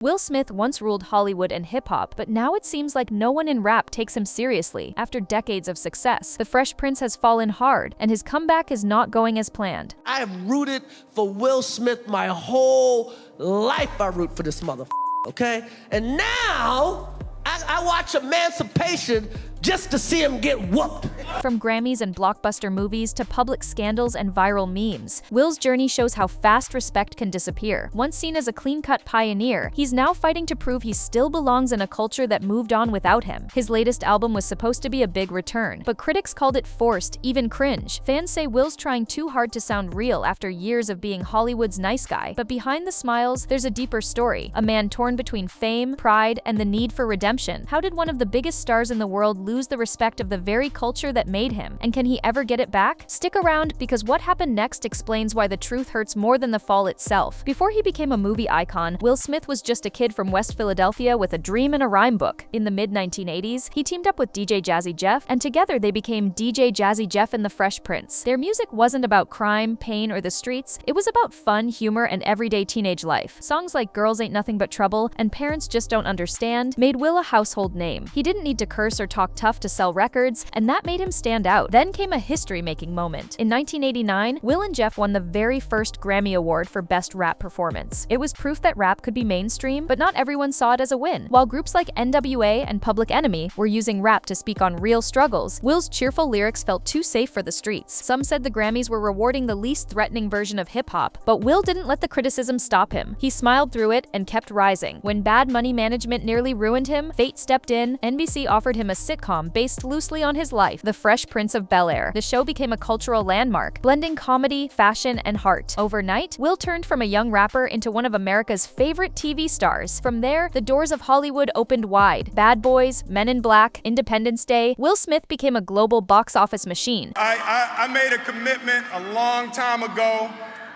Will Smith once ruled Hollywood and hip-hop, but now it seems like no one in rap takes him seriously. After decades of success, the Fresh Prince has fallen hard, and his comeback is not going as planned. I have rooted for Will Smith my whole life. I root for this motherfucker, okay? And now, I watch Emancipation just to see him get whooped. From Grammys and blockbuster movies to public scandals and viral memes, Will's journey shows how fast respect can disappear. Once seen as a clean-cut pioneer, he's now fighting to prove he still belongs in a culture that moved on without him. His latest album was supposed to be a big return, but critics called it forced, even cringe. Fans say Will's trying too hard to sound real after years of being Hollywood's nice guy. But behind the smiles, there's a deeper story. A man torn between fame, pride, and the need for redemption. How did one of the biggest stars in the world lose the respect of the very culture that made him? And can he ever get it back? Stick around, because what happened next explains why the truth hurts more than the fall itself. Before he became a movie icon, Will Smith was just a kid from West Philadelphia with a dream and a rhyme book. In the mid-1980s, he teamed up with DJ Jazzy Jeff, and together they became DJ Jazzy Jeff and the Fresh Prince. Their music wasn't about crime, pain, or the streets. It was about fun, humor, and everyday teenage life. Songs like Girls Ain't Nothing But Trouble and Parents Just Don't Understand made Will a household name. He didn't need to curse or talk tough to sell records, and that made him stand out. Then came a history-making moment. In 1989, Will and Jeff won the very first Grammy Award for Best Rap Performance. It was proof that rap could be mainstream, but not everyone saw it as a win. While groups like NWA and Public Enemy were using rap to speak on real struggles, Will's cheerful lyrics felt too safe for the streets. Some said the Grammys were rewarding the least threatening version of hip-hop, but Will didn't let the criticism stop him. He smiled through it and kept rising. When bad money management nearly ruined him, fate stepped in. NBC offered him a sitcom based loosely on his life, The Fresh Prince of Bel-Air. The show became a cultural landmark, blending comedy, fashion, and heart. Overnight, Will turned from a young rapper into one of America's favorite TV stars. From there, the doors of Hollywood opened wide. Bad Boys, Men in Black, Independence Day. Will Smith became a global box office machine. I made a commitment a long time ago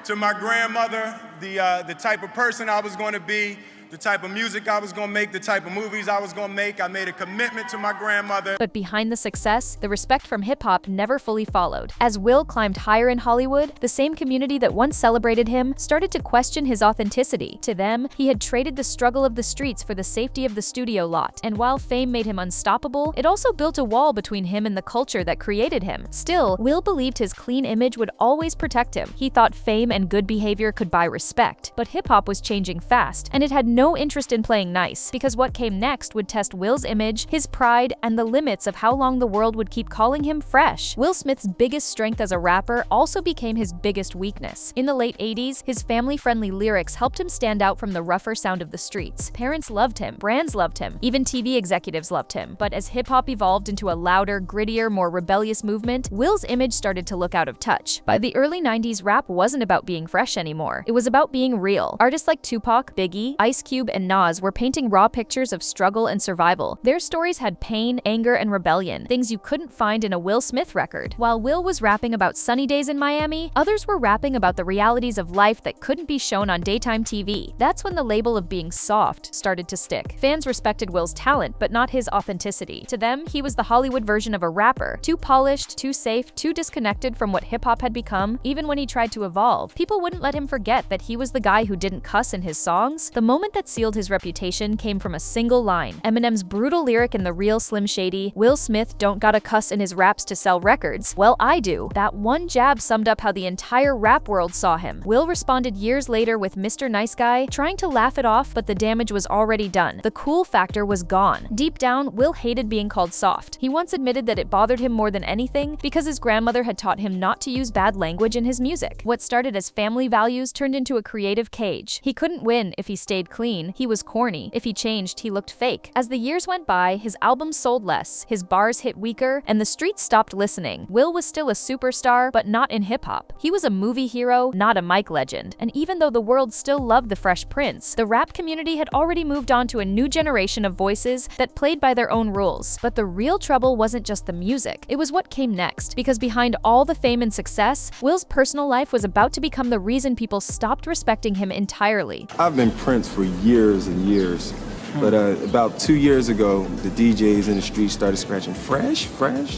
to my grandmother, the type of person I was going to be, the type of music I was going to make, the type of movies I was going to make. I made a commitment to my grandmother. But behind the success, the respect from hip-hop never fully followed. As Will climbed higher in Hollywood, the same community that once celebrated him started to question his authenticity. To them, he had traded the struggle of the streets for the safety of the studio lot. And while fame made him unstoppable, it also built a wall between him and the culture that created him. Still, Will believed his clean image would always protect him. He thought fame and good behavior could buy respect. But hip-hop was changing fast, and it had no interest in playing nice, because what came next would test Will's image, his pride, and the limits of how long the world would keep calling him fresh. Will Smith's biggest strength as a rapper also became his biggest weakness. In the late 80s, his family-friendly lyrics helped him stand out from the rougher sound of the streets. Parents loved him, brands loved him, even TV executives loved him. But as hip-hop evolved into a louder, grittier, more rebellious movement, Will's image started to look out of touch. By the early 90s, rap wasn't about being fresh anymore. It was about being real. Artists like Tupac, Biggie, Ice Cube, and Nas were painting raw pictures of struggle and survival. Their stories had pain, anger, and rebellion, things you couldn't find in a Will Smith record. While Will was rapping about sunny days in Miami, others were rapping about the realities of life that couldn't be shown on daytime TV. That's when the label of being soft started to stick. Fans respected Will's talent, but not his authenticity. To them, he was the Hollywood version of a rapper, too polished, too safe, too disconnected from what hip-hop had become. Even when he tried to evolve, people wouldn't let him forget that he was the guy who didn't cuss in his songs. The moment that sealed his reputation came from a single line. Eminem's brutal lyric in The Real Slim Shady, "Will Smith don't gotta cuss in his raps to sell records. Well, I do." That one jab summed up how the entire rap world saw him. Will responded years later with Mr. Nice Guy, trying to laugh it off, but the damage was already done. The cool factor was gone. Deep down, Will hated being called soft. He once admitted that it bothered him more than anything because his grandmother had taught him not to use bad language in his music. What started as family values turned into a creative cage. He couldn't win if he stayed clean. He was corny. If he changed, he looked fake. As the years went by, his albums sold less, his bars hit weaker, and the streets stopped listening. Will was still a superstar, but not in hip-hop. He was a movie hero, not a mic legend. And even though the world still loved the Fresh Prince, the rap community had already moved on to a new generation of voices that played by their own rules. But the real trouble wasn't just the music, it was what came next. Because behind all the fame and success, Will's personal life was about to become the reason people stopped respecting him entirely. I've been Prince for years and years. But about 2 years ago, the DJs in the street started scratching, fresh,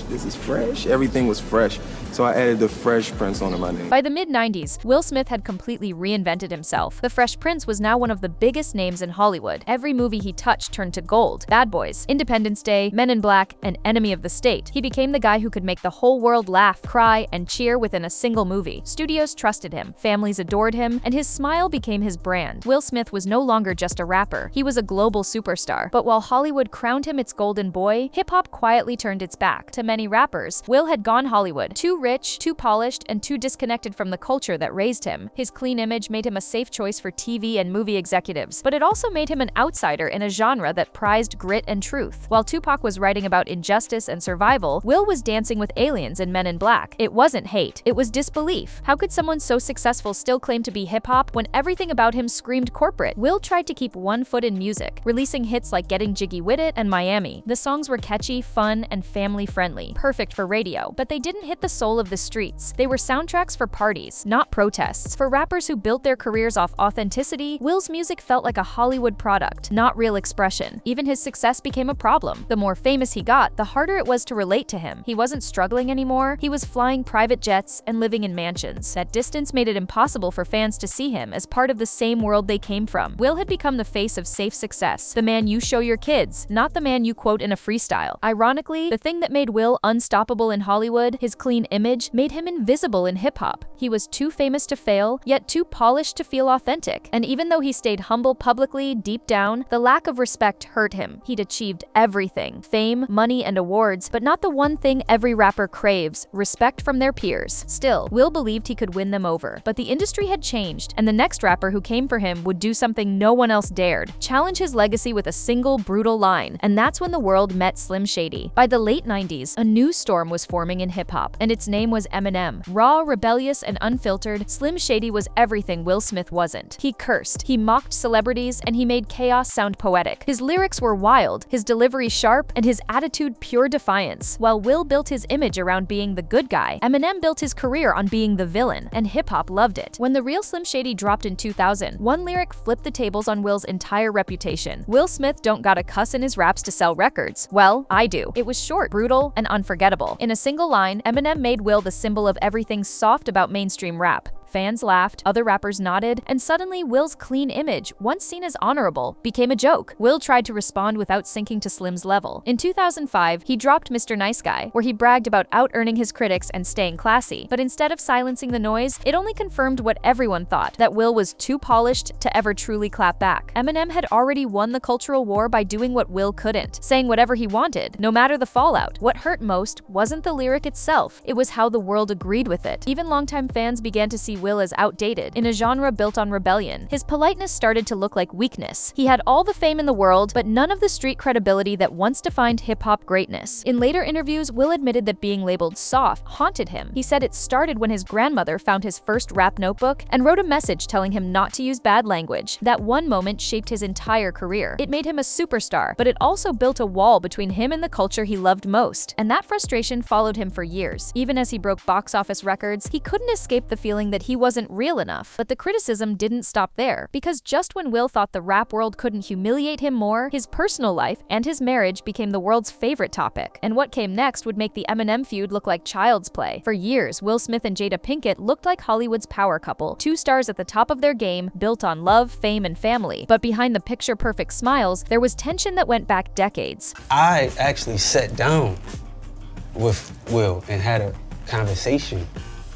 this is fresh. Everything was fresh. So I added the Fresh Prince onto my name. By the mid-90s, Will Smith had completely reinvented himself. The Fresh Prince was now one of the biggest names in Hollywood. Every movie he touched turned to gold. Bad Boys, Independence Day, Men in Black, and Enemy of the State. He became the guy who could make the whole world laugh, cry, and cheer within a single movie. Studios trusted him, families adored him, and his smile became his brand. Will Smith was no longer just a rapper. He was a global superstar. But while Hollywood crowned him its golden boy, hip-hop quietly turned its back. To many rappers, Will had gone Hollywood. Too rich, too polished, and too disconnected from the culture that raised him. His clean image made him a safe choice for TV and movie executives, but it also made him an outsider in a genre that prized grit and truth. While Tupac was writing about injustice and survival, Will was dancing with aliens in Men in Black. It wasn't hate, it was disbelief. How could someone so successful still claim to be hip-hop when everything about him screamed corporate? Will tried to keep one foot in music, releasing hits like Getting Jiggy With It and Miami. The songs were catchy, fun, and family-friendly, perfect for radio, but they didn't hit the soul of the streets. They were soundtracks for parties, not protests. For rappers who built their careers off authenticity, Will's music felt like a Hollywood product, not real expression. Even his success became a problem. The more famous he got, the harder it was to relate to him. He wasn't struggling anymore. He was flying private jets and living in mansions. That distance made it impossible for fans to see him as part of the same world they came from. Will had become the face of safe success, the man you show your kids, not the man you quote in a freestyle. Ironically, the thing that made Will unstoppable in Hollywood, his clean image, made him invisible in hip-hop. He was too famous to fail, yet too polished to feel authentic. And even though he stayed humble publicly, deep down, the lack of respect hurt him. He'd achieved everything: fame, money, and awards, but not the one thing every rapper craves: respect from their peers. Still, Will believed he could win them over. But the industry had changed, and the next rapper who came for him would do something no one else dared: challenge his legacy with a single brutal line. And that's when the world met Slim Shady. By the late 90s, a new storm was forming in hip-hop, and its name was Eminem. Raw, rebellious, and unfiltered, Slim Shady was everything Will Smith wasn't. He cursed, he mocked celebrities, and he made chaos sound poetic. His lyrics were wild, his delivery sharp, and his attitude pure defiance. While Will built his image around being the good guy, Eminem built his career on being the villain, and hip-hop loved it. When The Real Slim Shady dropped in 2000, one lyric flipped the tables on Will's entire reputation. Will Smith don't gotta cuss in his raps to sell records. Well, I do. It was short, brutal, and unforgettable. In a single line, Eminem made Will the symbol of everything soft about mainstream rap. Fans laughed, other rappers nodded, and suddenly Will's clean image, once seen as honorable, became a joke. Will tried to respond without sinking to Slim's level. In 2005, he dropped Mr. Nice Guy, where he bragged about out-earning his critics and staying classy. But instead of silencing the noise, it only confirmed what everyone thought: that Will was too polished to ever truly clap back. Eminem had already won the cultural war by doing what Will couldn't, saying whatever he wanted, no matter the fallout. What hurt most wasn't the lyric itself, it was how the world agreed with it. Even longtime fans began to see Will as outdated. In a genre built on rebellion, his politeness started to look like weakness. He had all the fame in the world, but none of the street credibility that once defined hip-hop greatness. In later interviews, Will admitted that being labeled soft haunted him. He said it started when his grandmother found his first rap notebook and wrote a message telling him not to use bad language. That one moment shaped his entire career. It made him a superstar, but it also built a wall between him and the culture he loved most. And that frustration followed him for years. Even as he broke box office records, he couldn't escape the feeling that he wasn't real enough. But the criticism didn't stop there, because just when Will thought the rap world couldn't humiliate him more, his personal life and his marriage became the world's favorite topic. And what came next would make the Eminem feud look like child's play. For years, Will Smith and Jada Pinkett looked like Hollywood's power couple, two stars at the top of their game, built on love, fame, and family. But behind the picture-perfect smiles, there was tension that went back decades. I actually sat down with Will and had a conversation.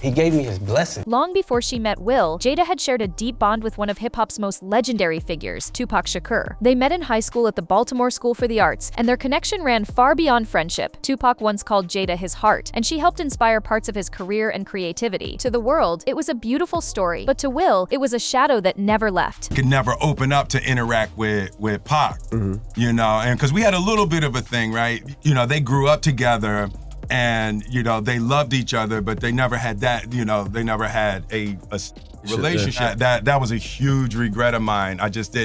He gave me his blessing. Long before she met Will, Jada had shared a deep bond with one of hip-hop's most legendary figures, Tupac Shakur. They met in high school at the Baltimore School for the Arts, and their connection ran far beyond friendship. Tupac once called Jada his heart, and she helped inspire parts of his career and creativity. To the world, it was a beautiful story, but to Will, it was a shadow that never left. Could never open up to interact with Pac, you know, and because we had a little bit of a thing, right? You know, they grew up together, and, you know, they loved each other, but they never had that, you know, they never had a relationship. That was a huge regret of mine. I just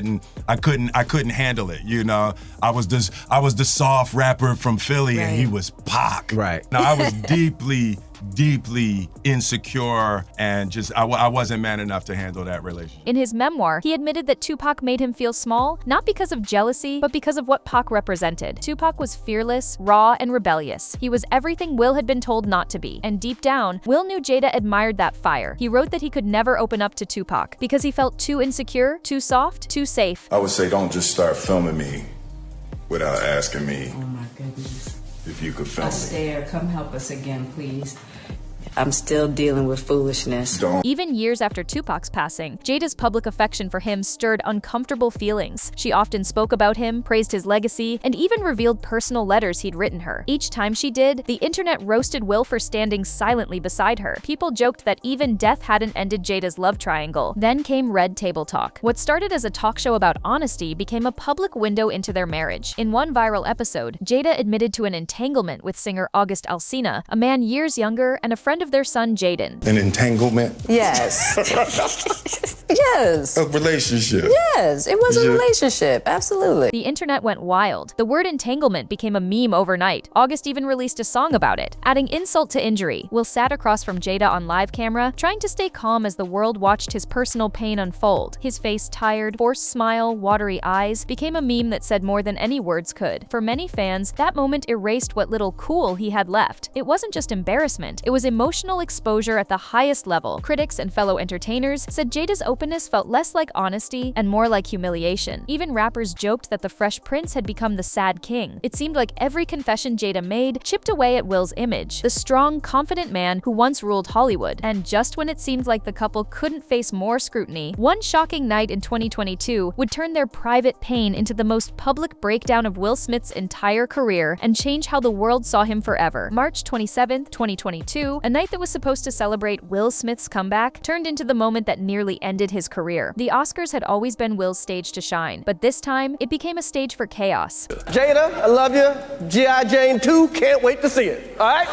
I couldn't handle it, you know. I was the soft rapper from Philly, and he was Pac. Right. Now, I was deeply deeply insecure and just, I wasn't man enough to handle that relationship. In his memoir, he admitted that Tupac made him feel small, not because of jealousy, but because of what Pac represented. Tupac was fearless, raw, and rebellious. He was everything Will had been told not to be. And deep down, Will knew Jada admired that fire. He wrote that he could never open up to Tupac because he felt too insecure, too soft, too safe. I would say don't just start filming me without asking me Oh my goodness. if you could film me. Astaire, come help us again, please. I'm still dealing with foolishness. Even years after Tupac's passing, Jada's public affection for him stirred uncomfortable feelings. She often spoke about him, praised his legacy, and even revealed personal letters he'd written her. Each time she did, the internet roasted Will for standing silently beside her. People joked that even death hadn't ended Jada's love triangle. Then came Red Table Talk. What started as a talk show about honesty became a public window into their marriage. In one viral episode, Jada admitted to an entanglement with singer August Alsina, a man years younger and a friend of their son Jaden. An entanglement? Yes. Yes. A relationship? Yes, it was a relationship, absolutely. The internet went wild. The word entanglement became a meme overnight. August even released a song about it. Adding insult to injury, Will sat across from Jada on live camera, trying to stay calm as the world watched his personal pain unfold. His face tired, forced smile, watery eyes became a meme that said more than any words could. For many fans, that moment erased what little cool he had left. It wasn't just embarrassment, it was emotional exposure at the highest level. Critics and fellow entertainers said Jada's openness felt less like honesty and more like humiliation. Even rappers joked that the Fresh Prince had become the sad king. It seemed like every confession Jada made chipped away at Will's image, the strong, confident man who once ruled Hollywood. And just when it seemed like the couple couldn't face more scrutiny, one shocking night in 2022 would turn their private pain into the most public breakdown of Will Smith's entire career and change how the world saw him forever. March 27, 2022, a night that was supposed to celebrate Will Smith's comeback turned into the moment that nearly ended his career. The Oscars had always been Will's stage to shine, but this time, it became a stage for chaos. Jada, I love you. G.I. Jane 2, can't wait to see it. All right?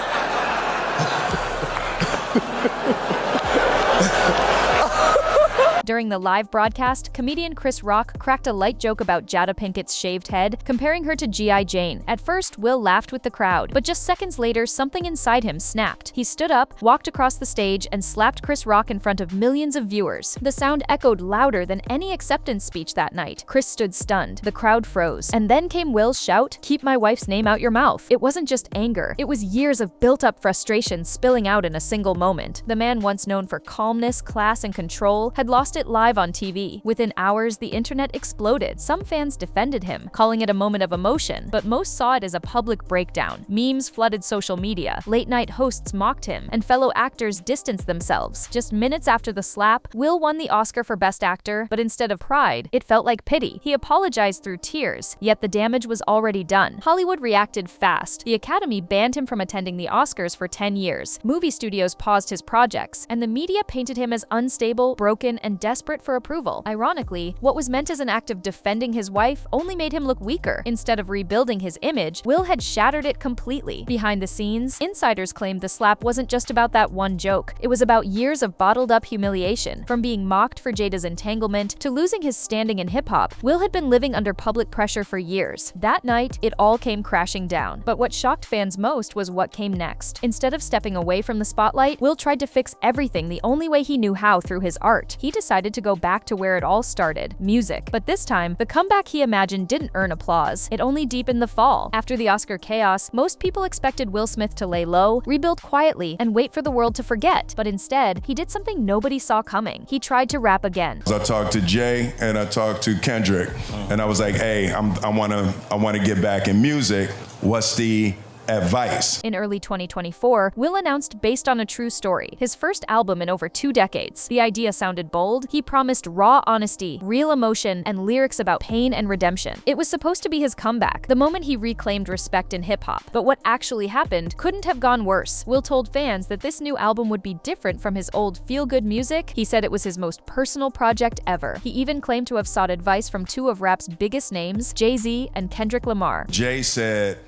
During the live broadcast, comedian Chris Rock cracked a light joke about Jada Pinkett's shaved head, comparing her to G.I. Jane. At first, Will laughed with the crowd, but just seconds later, something inside him snapped. He stood up, walked across the stage, and slapped Chris Rock in front of millions of viewers. The sound echoed louder than any acceptance speech that night. Chris stood stunned. The crowd froze. And then came Will's shout, "Keep my wife's name out your mouth." It wasn't just anger. It was years of built-up frustration spilling out in a single moment. The man once known for calmness, class, and control had lost it live on TV. Within hours, the internet exploded. Some fans defended him, calling it a moment of emotion, but most saw it as a public breakdown. Memes flooded social media, late-night hosts mocked him, and fellow actors distanced themselves. Just minutes after the slap, Will won the Oscar for Best Actor, but instead of pride, it felt like pity. He apologized through tears, yet the damage was already done. Hollywood reacted fast. The Academy banned him from attending the Oscars for 10 years. Movie studios paused his projects, and the media painted him as unstable, broken, and desperate for approval. Ironically, what was meant as an act of defending his wife only made him look weaker. Instead of rebuilding his image, Will had shattered it completely. Behind the scenes, insiders claimed the slap wasn't just about that one joke. It was about years of bottled-up humiliation. From being mocked for Jada's entanglement to losing his standing in hip-hop, Will had been living under public pressure for years. That night, it all came crashing down. But what shocked fans most was what came next. Instead of stepping away from the spotlight, Will tried to fix everything the only way he knew how, through his art. He decided to go back to where it all started, music. But this time, the comeback he imagined didn't earn applause. It only deepened the fall. After the Oscar chaos, most people expected Will Smith to lay low, rebuild quietly, and wait for the world to forget. But instead, he did something nobody saw coming. He tried to rap again. I talked to Jay and I talked to Kendrick, and I was like, hey, I wanna get back in music. What's the advice? In early 2024, Will announced Based on a True Story, his first album in over 2 decades. The idea sounded bold. He promised raw honesty, real emotion, and lyrics about pain and redemption. It was supposed to be his comeback, the moment he reclaimed respect in hip-hop. But what actually happened couldn't have gone worse. Will told fans that this new album would be different from his old feel-good music. He said it was his most personal project ever. He even claimed to have sought advice from 2 of rap's biggest names, Jay-Z and Kendrick Lamar. Jay said,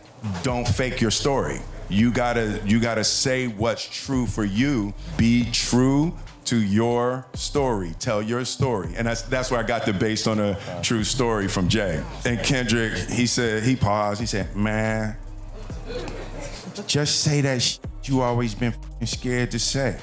don't fake your story. You gotta say what's true for you. Be true to your story. Tell your story. And that's where I got the Based on a True Story from Jay. And Kendrick, he paused, he said, man, just say that you always been f***ing scared to say.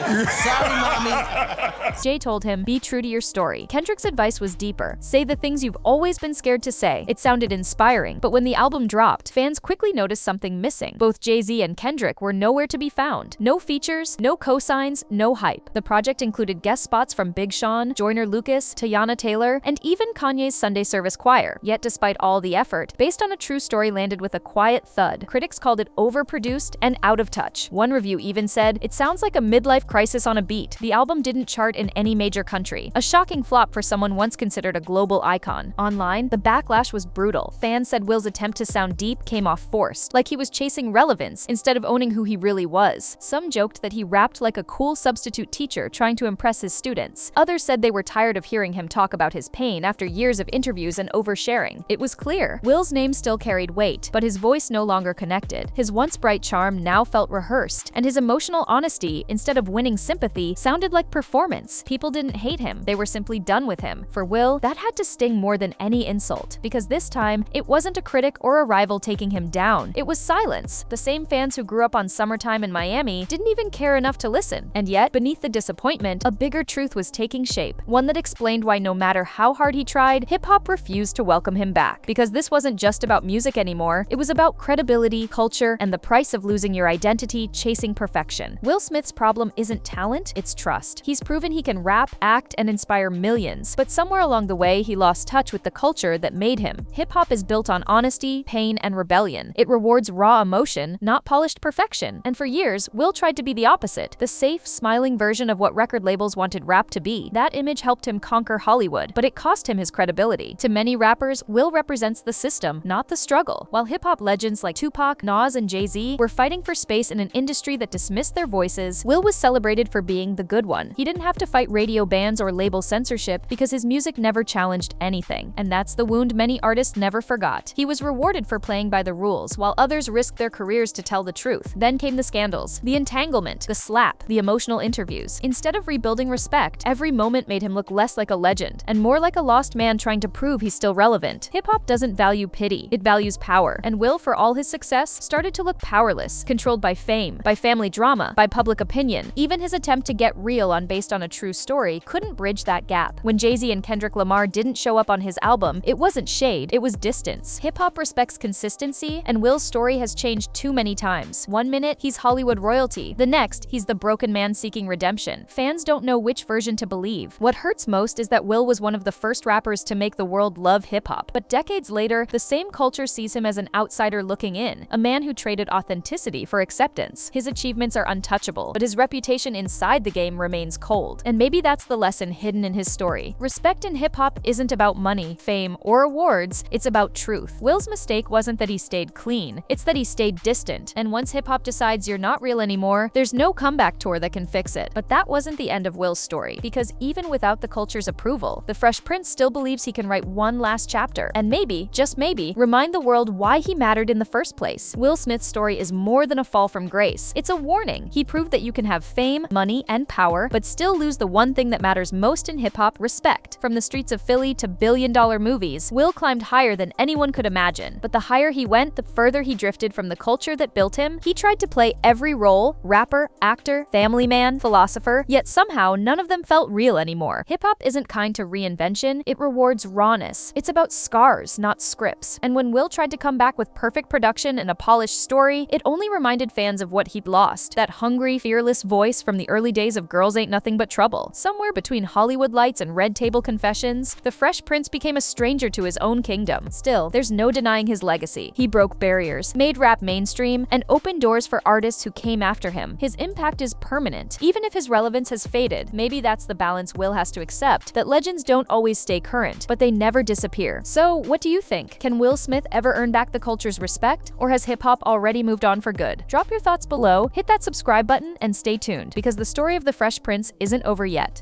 Sorry, mommy. Jay told him, be true to your story. Kendrick's advice was deeper. Say the things you've always been scared to say. It sounded inspiring, but when the album dropped, fans quickly noticed something missing. Both Jay-Z and Kendrick were nowhere to be found. No features, no cosigns, no hype. The project included guest spots from Big Sean, Joyner Lucas, Teyana Taylor, and even Kanye's Sunday Service Choir. Yet despite all the effort, Based on a True Story landed with a quiet thud. Critics called it overproduced and out of touch. One review even said, it sounds like a midlife crisis on a beat. The album didn't chart in any major country. A shocking flop for someone once considered a global icon. Online, the backlash was brutal. Fans said Will's attempt to sound deep came off forced, like he was chasing relevance instead of owning who he really was. Some joked that he rapped like a cool substitute teacher trying to impress his students. Others said they were tired of hearing him talk about his pain after years of interviews and oversharing. It was clear. Will's name still carried weight, but his voice no longer connected. His once bright charm now felt rehearsed, and his emotional honesty, instead of winning sympathy, sounded like performance. People didn't hate him, they were simply done with him. For Will, that had to sting more than any insult, because this time, it wasn't a critic or a rival taking him down. It was silence. The same fans who grew up on Summertime in Miami didn't even care enough to listen. And yet, beneath the disappointment, a bigger truth was taking shape, one that explained why no matter how hard he tried, hip-hop refused to welcome him back. Because this wasn't just about music anymore, it was about credibility, culture, and the price of losing your identity chasing perfection. Will Smith's problem isn't talent, it's trust. He's proven he can rap, act, and inspire millions, but somewhere along the way, he lost touch with the culture that made him. Hip-hop is built on honesty, pain, and rebellion. It rewards raw emotion, not polished perfection. And for years, Will tried to be the opposite, the safe, smiling version of what record labels wanted rap to be. That image helped him conquer Hollywood, but it cost him his credibility. To many rappers, Will represents the system, not the struggle. While hip-hop legends like Tupac, Nas, and Jay-Z were fighting for space in an industry that dismissed their voices, Will was celebrated for being the good one. He didn't have to fight radio bans or label censorship because his music never challenged anything. And that's the wound many artists never forgot. He was rewarded for playing by the rules, while others risked their careers to tell the truth. Then came the scandals, the entanglement, the slap, the emotional interviews. Instead of rebuilding respect, every moment made him look less like a legend and more like a lost man trying to prove he's still relevant. Hip-hop doesn't value pity, it values power. And Will, for all his success, started to look powerless, controlled by fame, by family drama, by public opinion. Even his attempt to get real on Based on a True Story couldn't bridge that gap. When Jay-Z and Kendrick Lamar didn't show up on his album, it wasn't shade, it was distance. Hip-hop respects consistency, and Will's story has changed too many times. One minute, he's Hollywood royalty. The next, he's the broken man seeking redemption. Fans don't know which version to believe. What hurts most is that Will was one of the first rappers to make the world love hip-hop. But decades later, the same culture sees him as an outsider looking in, a man who traded authenticity for acceptance. His achievements are untouchable, but his reputation inside the game remains cold. And maybe that's the lesson hidden in his story. Respect in hip-hop isn't about money, fame, or awards, it's about truth. Will's mistake wasn't that he stayed clean, it's that he stayed distant. And once hip-hop decides you're not real anymore, there's no comeback tour that can fix it. But that wasn't the end of Will's story, because even without the culture's approval, the Fresh Prince still believes he can write one last chapter, and maybe, just maybe, remind the world why he mattered in the first place. Will Smith's story is more than a fall from grace. It's a warning. He proved that you can have fame, money, and power, but still lose the one thing that matters most in hip-hop: respect. From the streets of Philly to billion-dollar movies, Will climbed higher than anyone could imagine. But the higher he went, the further he drifted from the culture that built him. He tried to play every role: rapper, actor, family man, philosopher, yet somehow none of them felt real anymore. Hip-hop isn't kind to reinvention, it rewards rawness. It's about scars, not scripts. And when Will tried to come back with perfect production and a polished story, it only reminded fans of what he'd lost, that hungry, fearless voice from the early days of Girls Ain't Nothing But Trouble. Somewhere between Hollywood Lights and Red Table Confessions, the Fresh Prince became a stranger to his own kingdom. Still, there's no denying his legacy. He broke barriers, made rap mainstream, and opened doors for artists who came after him. His impact is permanent. Even if his relevance has faded, maybe that's the balance Will has to accept, that legends don't always stay current, but they never disappear. So, what do you think? Can Will Smith ever earn back the culture's respect, or has hip-hop already moved on for good? Drop your thoughts below, hit that subscribe button, and stay tuned, because the story of the Fresh Prince isn't over yet.